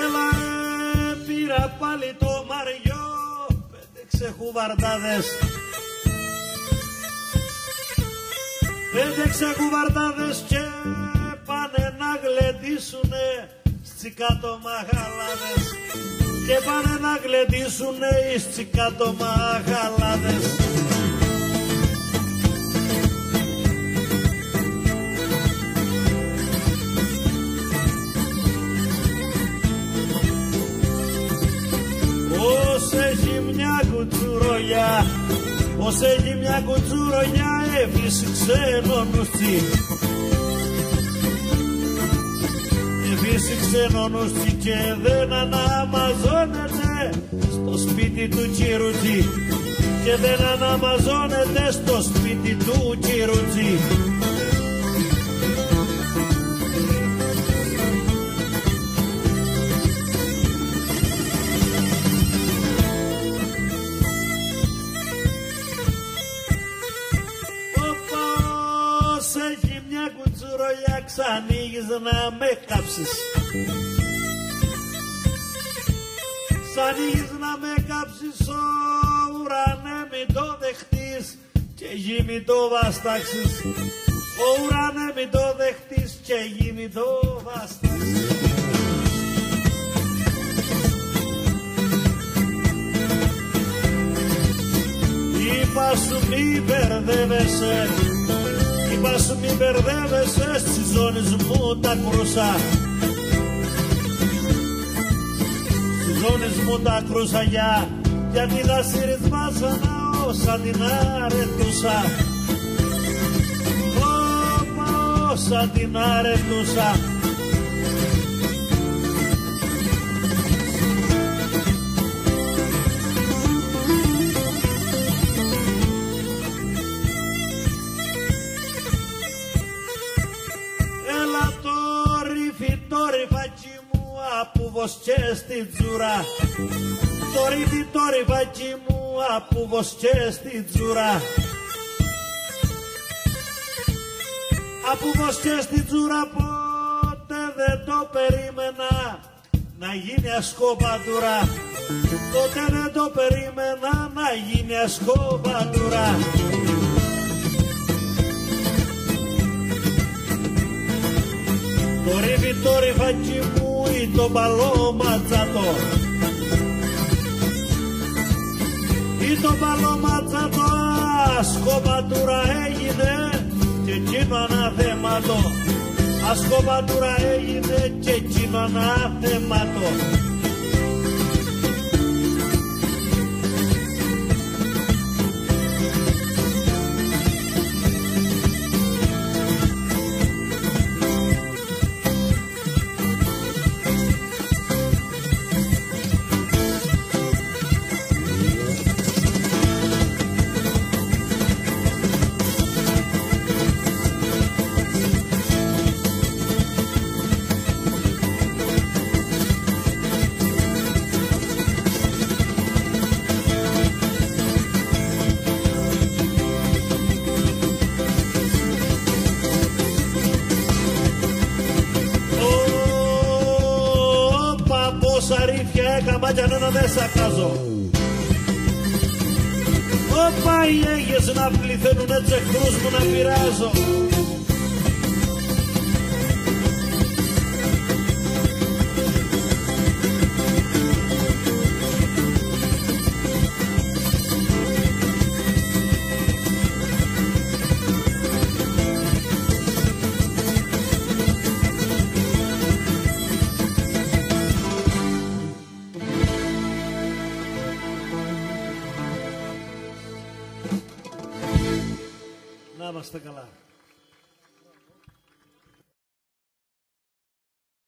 Έλα πήρα πάλι το Μαριό, 5-6 χουβαρτάδες. 5-6 χουβαρτάδες και πάνε να γλεντήσουνε στις κάτω μαχαλάδες. Και πάνε να γλεντήσουνε στις κάτω μαχαλάδες. Ως έχει μια κουτσουρολιά, ως έχει μια κουτσουρολιά, έφυσε νονούστη. Έφυσε νονούστη και δεν αναμαζώνεται στο σπίτι του Τσιρούτσι. Και δεν αναμαζώνεται στο σπίτι του Τσιρούτσι. Έχει μια κουτσουρολιά, ξανοίγεις να με κάψεις. Ξανοίγεις να με κάψεις, ο ουρανέ μη το δεχτείς και γη μη το βαστάξεις. Ο ουρανέ μη το δεχτείς και γη μη το βαστάξεις. Είπα σου μη μπερδεύεσαι, είπα σου μη μπερδεύεσαι, στις ζώνες μου τα κρούσα. Στις ζώνες μου τα κρούσα γιατί τα συρισμάσανα όσα την αρετούσα. Όσα την αρετούσα. Το ρηφάκι μου απούβοσκε στη τζούρα. Το ρηφάκι μου απούβοσκε στη τζούρα. Απούβοσκε στη τζούρα, ποτέ δεν το περίμενα να γίνει ασκοπατούρα. Ποτέ δεν το περίμενα να γίνει ασκοπατούρα. Το ρηφάκι μου ή το παλώματζάτο, ή το παλώματζάτο, ασκοπατούρα έγινε και εκείνο αναθέματο. Ασκοπατούρα έγινε και εκείνο αναθέματο. Πόσα ρίφια έκαμα κι ανένα δεν σακάζω. Όπα οι έγιες να πληθαίνουνε τους εχθρούς μου να πειράζω. Να είμαστε καλά.